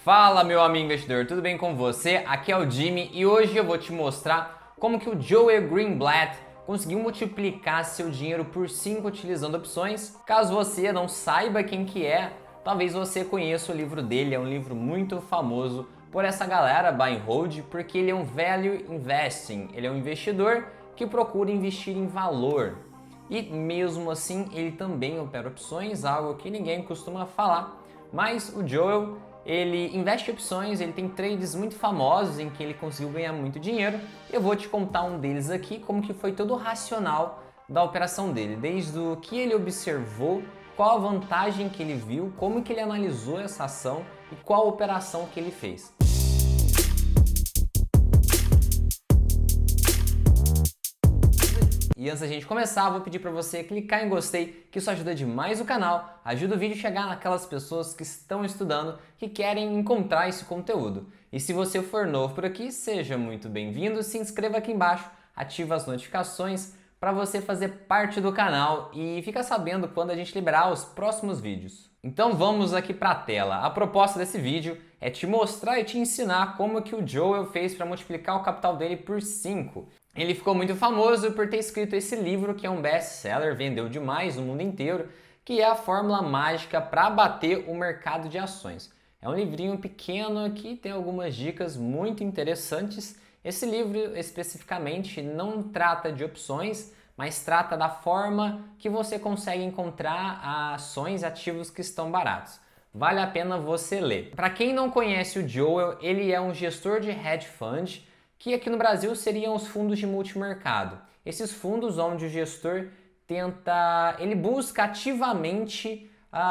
Fala, meu amigo investidor, tudo bem com você? Aqui é o Jimmy e hoje eu vou te mostrar como que o Joel Greenblatt conseguiu multiplicar seu dinheiro por 5 utilizando opções. Caso você não saiba quem que é, talvez você conheça o livro dele, é um livro muito famoso por essa galera, buy and hold, porque ele é um value investing, ele é um investidor que procura investir em valor. E mesmo assim, ele também opera opções, algo que ninguém costuma falar, mas o Joel ele investe em opções, ele tem trades muito famosos em que ele conseguiu ganhar muito dinheiro. Eu vou te contar um deles aqui, como que foi todo o racional da operação dele, desde o que ele observou, qual a vantagem que ele viu, como que ele analisou essa ação e qual a operação que ele fez. E antes da gente começar, vou pedir para você clicar em gostei, que isso ajuda demais o canal, ajuda o vídeo a chegar naquelas pessoas que estão estudando, que querem encontrar esse conteúdo. E se você for novo por aqui, seja muito bem-vindo, se inscreva aqui embaixo, ativa as notificações para você fazer parte do canal e ficar sabendo quando a gente liberar os próximos vídeos. Então vamos aqui para a tela. A proposta desse vídeo é te mostrar e te ensinar como que o Joel fez para multiplicar o capital dele por 5. Ele ficou muito famoso por ter escrito esse livro, que é um best-seller, vendeu demais no mundo inteiro, que é a fórmula mágica para bater o mercado de ações. É um livrinho pequeno que tem algumas dicas muito interessantes. Esse livro especificamente não trata de opções, mas trata da forma que você consegue encontrar ações e ativos que estão baratos. Vale a pena você ler. Para quem não conhece o Joel, ele é um gestor de hedge fund, que aqui no Brasil seriam os fundos de multimercado. Esses fundos onde o gestor ele busca ativamente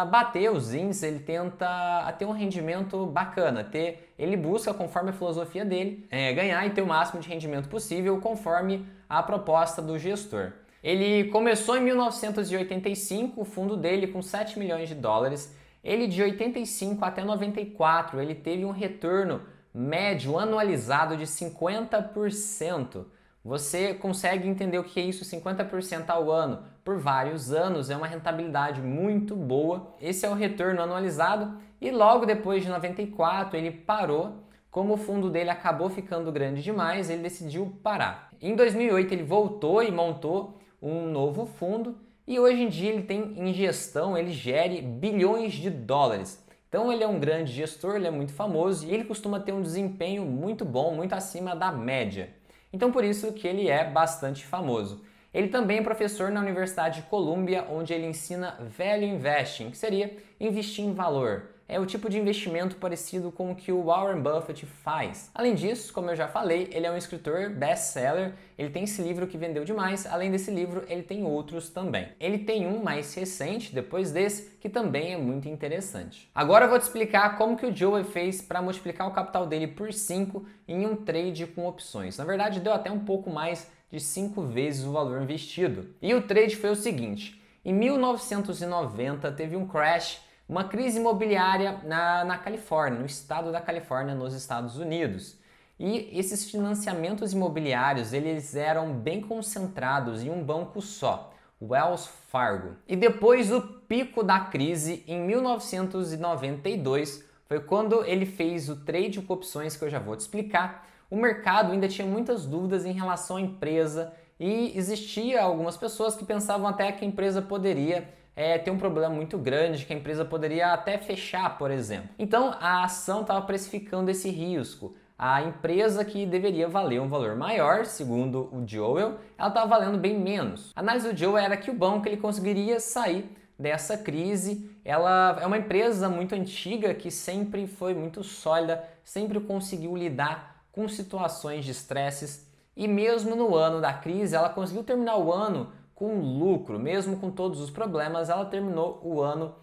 bater os índices, ele tenta ter um rendimento bacana, ele busca, conforme a filosofia dele, ganhar e ter o máximo de rendimento possível conforme a proposta do gestor. Ele começou em 1985, o fundo dele com 7 milhões de dólares, ele de 85 até 94, ele teve um retorno médio anualizado de 50%. Você consegue entender o que é isso, 50% ao ano? Por vários anos, é uma rentabilidade muito boa. Esse é o retorno anualizado e logo depois de 94 ele parou. Como o fundo dele acabou ficando grande demais, ele decidiu parar. Em 2008 ele voltou e montou um novo fundo e hoje em dia ele tem em gestão, ele gere bilhões de dólares. Então ele é um grande gestor, ele é muito famoso e ele costuma ter um desempenho muito bom, muito acima da média. Então por isso que ele é bastante famoso. Ele também é professor na Universidade de Columbia, onde ele ensina Value Investing, que seria investir em valor. É o tipo de investimento parecido com o que o Warren Buffett faz. Além disso, como eu já falei, ele é um escritor best-seller, ele tem esse livro que vendeu demais, além desse livro ele tem outros também. Ele tem um mais recente, depois desse, que também é muito interessante. Agora eu vou te explicar como que o Joel fez para multiplicar o capital dele por 5 em um trade com opções. Na verdade, deu até um pouco mais de 5 vezes o valor investido. E o trade foi o seguinte: em 1990 teve um crash, uma crise imobiliária na Califórnia, no estado da Califórnia, nos Estados Unidos. E esses financiamentos imobiliários, eles eram bem concentrados em um banco só, Wells Fargo. E depois do pico da crise, em 1992, foi quando ele fez o trade com opções que eu já vou te explicar. O mercado ainda tinha muitas dúvidas em relação à empresa e existia algumas pessoas que pensavam até que a empresa poderia ter um problema muito grande, que a empresa poderia até fechar, por exemplo. Então a ação estava precificando esse risco. A empresa que deveria valer um valor maior, segundo o Joel, ela estava valendo bem menos. A análise do Joel era que o banco ele conseguiria sair dessa crise. Ela é uma empresa muito antiga que sempre foi muito sólida, sempre conseguiu lidar com situações de estresses e mesmo no ano da crise ela conseguiu terminar o ano com lucro, mesmo com todos os problemas, ela terminou o ano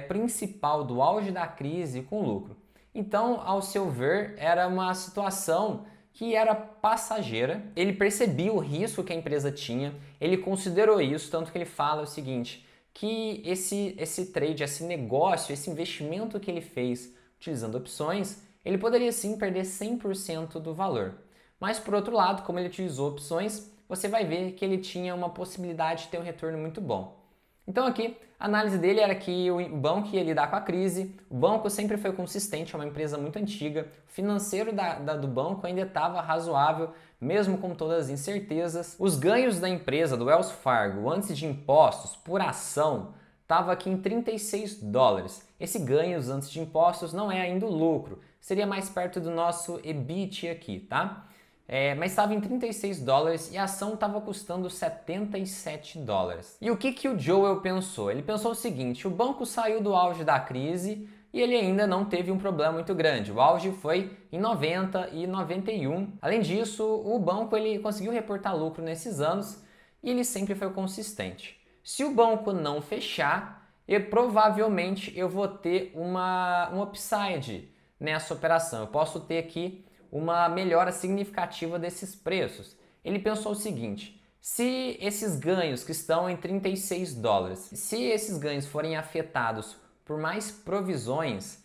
principal do auge da crise com lucro. Então, ao seu ver, era uma situação que era passageira. Ele percebia o risco que a empresa tinha, ele considerou isso, tanto que ele fala o seguinte, que esse trade, esse negócio, esse investimento que ele fez utilizando opções, ele poderia sim perder 100% do valor. Mas por outro lado, como ele utilizou opções, você vai ver que ele tinha uma possibilidade de ter um retorno muito bom. Então aqui, a análise dele era que o banco ia lidar com a crise, o banco sempre foi consistente, é uma empresa muito antiga, o financeiro do banco ainda estava razoável, mesmo com todas as incertezas. Os ganhos da empresa, do Wells Fargo, antes de impostos, por ação, estava aqui em $36. Esse ganhos antes de impostos não é ainda o lucro, seria mais perto do nosso EBIT aqui, tá? Mas estava em $36 e a ação estava custando $77. E o que o Joel pensou? Ele pensou o seguinte: o banco saiu do auge da crise e ele ainda não teve um problema muito grande. O auge foi em 90 e 91. Além disso, o banco ele conseguiu reportar lucro nesses anos e ele sempre foi consistente. Se o banco não fechar, provavelmente eu vou ter um upside nessa operação. Eu posso ter aqui uma melhora significativa desses preços. Ele pensou o seguinte: se esses ganhos que estão em $36, se esses ganhos forem afetados por mais provisões,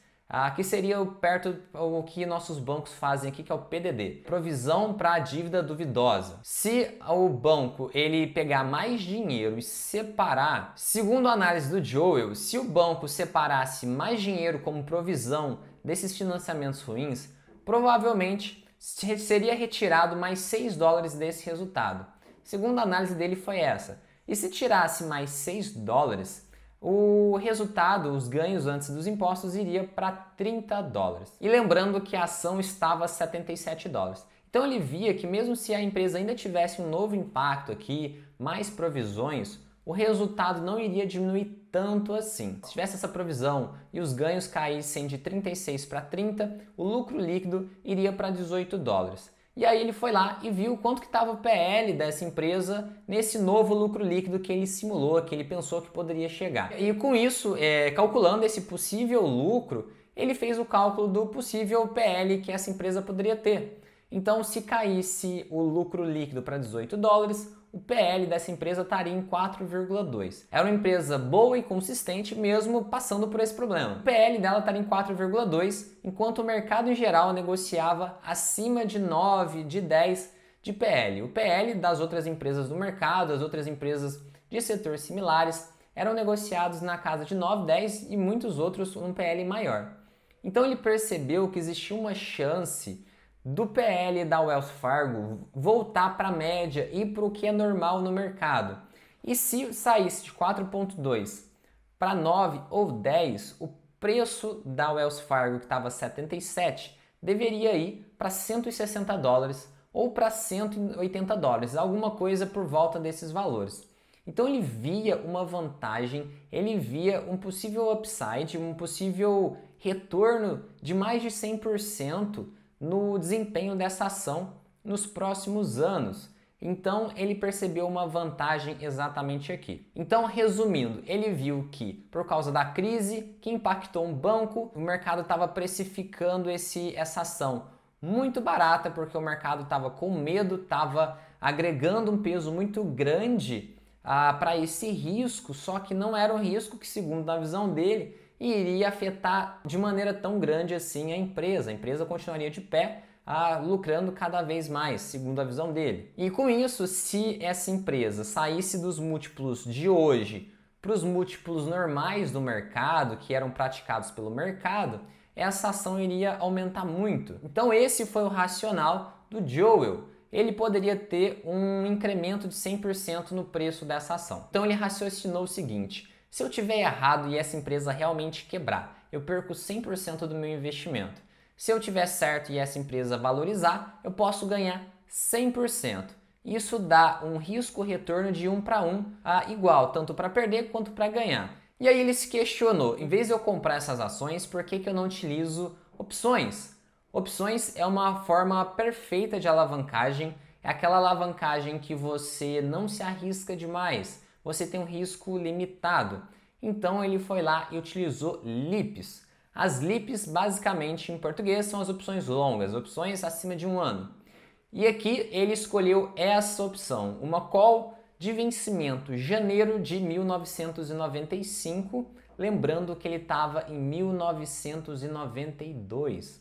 que seria perto o que nossos bancos fazem aqui, que é o PDD, provisão para dívida duvidosa. Se o banco ele pegar mais dinheiro e separar, segundo a análise do Joel, se o banco separasse mais dinheiro como provisão desses financiamentos ruins, provavelmente seria retirado mais $6 desse resultado. Segundo a análise dele foi essa. E se tirasse mais $6, o resultado, os ganhos antes dos impostos, iria para $30. E lembrando que a ação estava a $77. Então ele via que mesmo se a empresa ainda tivesse um novo impacto aqui, mais provisões, o resultado não iria diminuir tanto assim. Se tivesse essa provisão e os ganhos caíssem de 36 para 30, o lucro líquido iria para $18. E aí ele foi lá e viu quanto que estava o PL dessa empresa nesse novo lucro líquido que ele simulou, que ele pensou que poderia chegar. E com isso, calculando esse possível lucro, ele fez o cálculo do possível PL que essa empresa poderia ter. Então, se caísse o lucro líquido para $18, o PL dessa empresa estaria em 4,2. Era uma empresa boa e consistente mesmo passando por esse problema. O PL dela estaria em 4,2, enquanto o mercado em geral negociava acima de 9, de 10 de PL. O PL das outras empresas do mercado, as outras empresas de setor similares, eram negociados na casa de 9, 10 e muitos outros um PL maior. Então ele percebeu que existia uma chance do PL da Wells Fargo voltar para a média e para o que é normal no mercado. E se saísse de 4,2 para 9 ou 10, o preço da Wells Fargo, que estava 77, deveria ir para $160 ou para $180, alguma coisa por volta desses valores. Então ele via uma vantagem, ele via um possível upside, um possível retorno de mais de 100% no desempenho dessa ação nos próximos anos. Então ele percebeu uma vantagem exatamente aqui. Então, resumindo, ele viu que por causa da crise que impactou um banco, o mercado estava precificando essa ação muito barata, porque o mercado estava com medo, estava agregando um peso muito grande para esse risco, só que não era um risco que, segundo a visão dele, iria afetar de maneira tão grande assim a empresa. A empresa continuaria de pé, lucrando cada vez mais, segundo a visão dele. E com isso, se essa empresa saísse dos múltiplos de hoje para os múltiplos normais do mercado, que eram praticados pelo mercado, essa ação iria aumentar muito. Então esse foi o racional do Joel. Ele poderia ter um incremento de 100% no preço dessa ação. Então ele raciocinou o seguinte: se eu tiver errado e essa empresa realmente quebrar, eu perco 100% do meu investimento. Se eu tiver certo e essa empresa valorizar, eu posso ganhar 100%. Isso dá um risco-retorno de 1 para 1, igual, tanto para perder quanto para ganhar. E aí ele se questionou: em vez de eu comprar essas ações, por que eu não utilizo opções? Opções é uma forma perfeita de alavancagem, é aquela alavancagem que você não se arrisca demais, você tem um risco limitado. Então ele foi lá e utilizou LIPs. As LIPs, basicamente em português, são as opções longas, opções acima de 1 ano. E aqui ele escolheu essa opção, uma call de vencimento janeiro de 1995, lembrando que ele estava em 1992.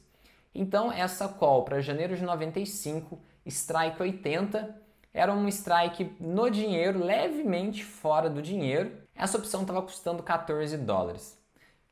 Então essa call para janeiro de 95, strike 80, era um strike no dinheiro, levemente fora do dinheiro. essa opção estava custando 14 dólares.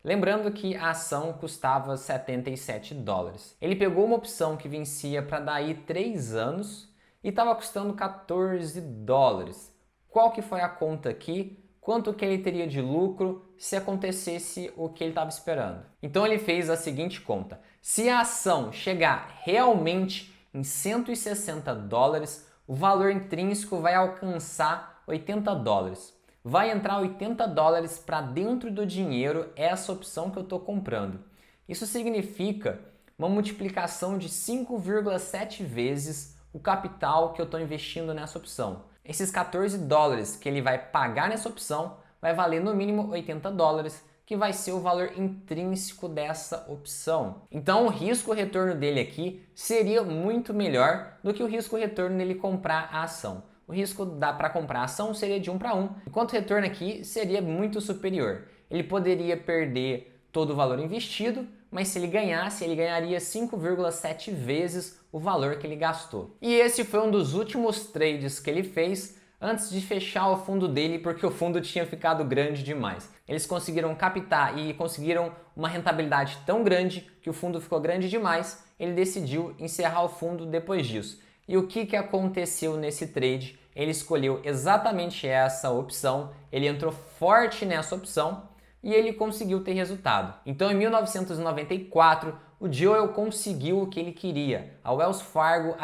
Lembrando que a ação custava 77 dólares. Ele pegou uma opção que vencia para daí 3 anos e estava custando 14 dólares. Qual que foi a conta aqui? Quanto que ele teria de lucro se acontecesse o que ele estava esperando? Então ele fez a seguinte conta. Se a ação chegar realmente em 160 dólares, o valor intrínseco vai alcançar 80 dólares. Vai entrar 80 dólares para dentro do dinheiro essa opção que eu estou comprando. Isso significa uma multiplicação de 5,7 vezes o capital que eu estou investindo nessa opção. Esses 14 dólares que ele vai pagar nessa opção vai valer no mínimo 80 dólares, que vai ser o valor intrínseco dessa opção. Então o risco-retorno dele aqui seria muito melhor do que o risco-retorno dele comprar a ação. O risco para comprar a ação seria de 1 para 1, enquanto o retorno aqui seria muito superior. Ele poderia perder todo o valor investido, mas se ele ganhasse, ele ganharia 5,7 vezes o valor que ele gastou. E esse foi um dos últimos trades que ele fez antes de fechar o fundo dele, porque o fundo tinha ficado grande demais. Eles conseguiram captar e conseguiram uma rentabilidade tão grande que o fundo ficou grande demais, ele decidiu encerrar o fundo depois disso. E o que aconteceu nesse trade? Ele escolheu exatamente essa opção, ele entrou forte nessa opção e ele conseguiu ter resultado. Então, em 1994, o Joel conseguiu o que ele queria. A Wells Fargo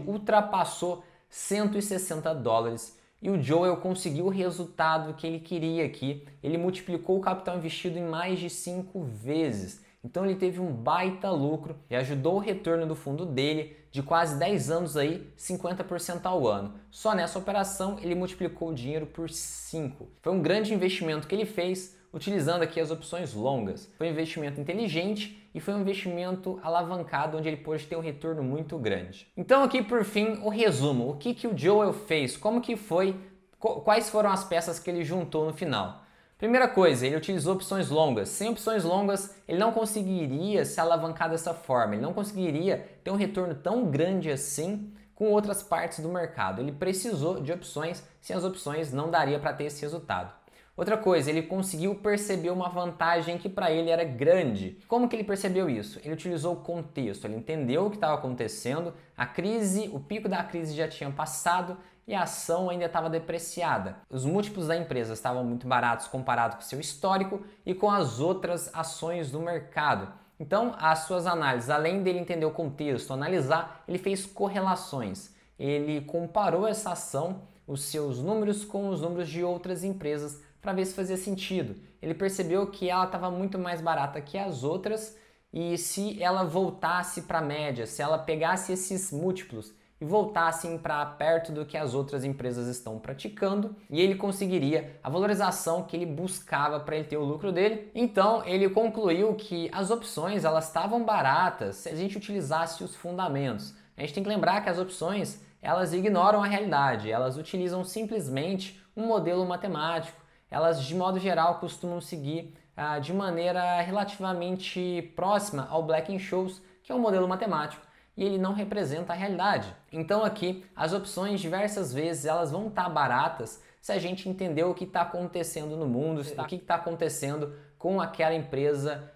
ultrapassou 160 dólares e o Joel conseguiu o resultado que ele queria aqui. Ele multiplicou o capital investido em mais de 5 vezes. Então ele teve um baita lucro e ajudou o retorno do fundo dele de quase 10 anos aí, 50% ao ano. Só nessa operação ele multiplicou o dinheiro por 5. Foi um grande investimento que ele fez utilizando aqui as opções longas. Foi um investimento inteligente e foi um investimento alavancado onde ele pôde ter um retorno muito grande. Então aqui por fim o resumo. O que o Joel fez? Como que foi? Quais foram as peças que ele juntou no final? Primeira coisa, ele utilizou opções longas. Sem opções longas, ele não conseguiria se alavancar dessa forma, ele não conseguiria ter um retorno tão grande assim com outras partes do mercado. Ele precisou de opções, sem as opções não daria para ter esse resultado. Outra coisa, ele conseguiu perceber uma vantagem que para ele era grande. Como que ele percebeu isso? Ele utilizou o contexto, ele entendeu o que estava acontecendo, a crise, o pico da crise já tinha passado e a ação ainda estava depreciada. Os múltiplos da empresa estavam muito baratos comparado com o seu histórico e com as outras ações do mercado. Então, as suas análises, além dele entender o contexto, analisar, ele fez correlações. Ele comparou essa ação, os seus números com os números de outras empresas para ver se fazia sentido. Ele percebeu que ela estava muito mais barata que as outras e se ela voltasse para a média, se ela pegasse esses múltiplos e voltassem para perto do que as outras empresas estão praticando, e ele conseguiria a valorização que ele buscava para ele ter o lucro dele. Então ele concluiu que as opções elas estavam baratas se a gente utilizasse os fundamentos. A gente tem que lembrar que as opções elas ignoram a realidade, elas utilizam simplesmente um modelo matemático, elas de modo geral costumam seguir de maneira relativamente próxima ao Black-Scholes, que é um modelo matemático, e ele não representa a realidade. Então aqui as opções diversas vezes elas vão estar baratas se a gente entender o que está acontecendo no mundo, o que está acontecendo com aquela empresa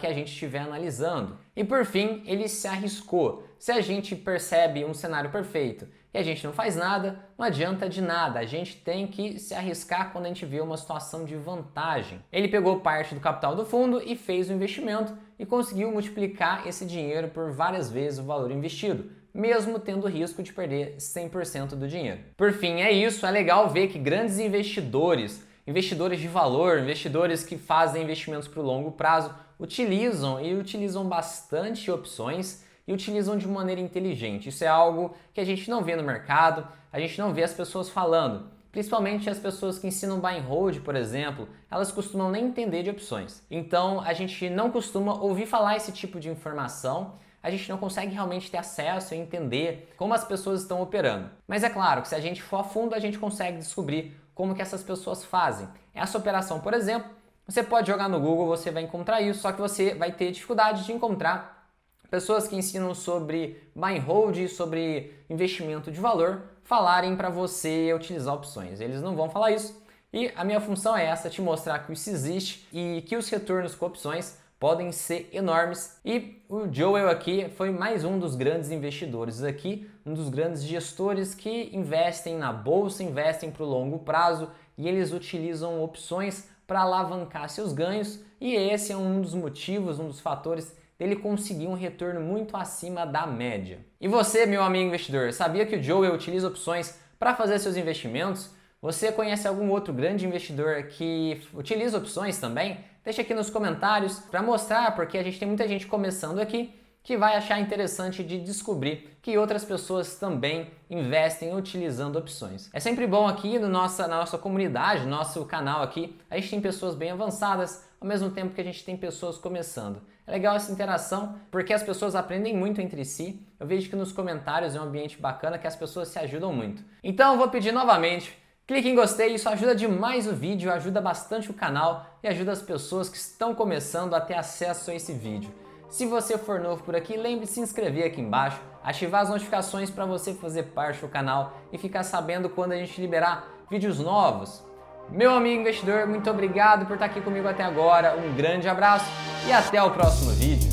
que a gente estiver analisando. E por fim, ele se arriscou. Se a gente percebe um cenário perfeito e a gente não faz nada, não adianta de nada. A gente tem que se arriscar quando a gente vê uma situação de vantagem. Ele pegou parte do capital do fundo e fez o investimento e conseguiu multiplicar esse dinheiro por várias vezes o valor investido, mesmo tendo o risco de perder 100% do dinheiro. Por fim, é isso. É legal ver que grandes investidores de valor, investidores que fazem investimentos para o longo prazo, utilizam bastante opções e utilizam de maneira inteligente. Isso é algo que a gente não vê no mercado, a gente não vê as pessoas falando. Principalmente as pessoas que ensinam buy and hold, por exemplo, elas costumam nem entender de opções. Então a gente não costuma ouvir falar esse tipo de informação, a gente não consegue realmente ter acesso e entender como as pessoas estão operando. Mas é claro que se a gente for a fundo, a gente consegue descobrir como que essas pessoas fazem. Essa operação, por exemplo, você pode jogar no Google, você vai encontrar isso, só que você vai ter dificuldade de encontrar pessoas que ensinam sobre buy and hold, sobre investimento de valor, falarem para você utilizar opções. Eles não vão falar isso. E a minha função é essa, te mostrar que isso existe e que os retornos com opções podem ser enormes. E o Joel aqui foi mais um dos grandes investidores aqui, um dos grandes gestores que investem na bolsa, investem para o longo prazo e eles utilizam opções para alavancar seus ganhos, e esse é um dos motivos, um dos fatores dele conseguir um retorno muito acima da média. E você, meu amigo investidor, sabia que o Joel utiliza opções para fazer seus investimentos? Você conhece algum outro grande investidor que utiliza opções também? Deixa aqui nos comentários para mostrar, porque a gente tem muita gente começando aqui que vai achar interessante de descobrir que outras pessoas também investem utilizando opções. É sempre bom aqui na nossa comunidade, no nosso canal aqui, a gente tem pessoas bem avançadas, ao mesmo tempo que a gente tem pessoas começando. É legal essa interação, porque as pessoas aprendem muito entre si. Eu vejo que nos comentários é um ambiente bacana, que as pessoas se ajudam muito. Então eu vou pedir novamente, clique em gostei, isso ajuda demais o vídeo, ajuda bastante o canal e ajuda as pessoas que estão começando a ter acesso a esse vídeo. Se você for novo por aqui, lembre de se inscrever aqui embaixo, ativar as notificações para você fazer parte do canal e ficar sabendo quando a gente liberar vídeos novos. Meu amigo investidor, muito obrigado por estar aqui comigo até agora, um grande abraço e até o próximo vídeo.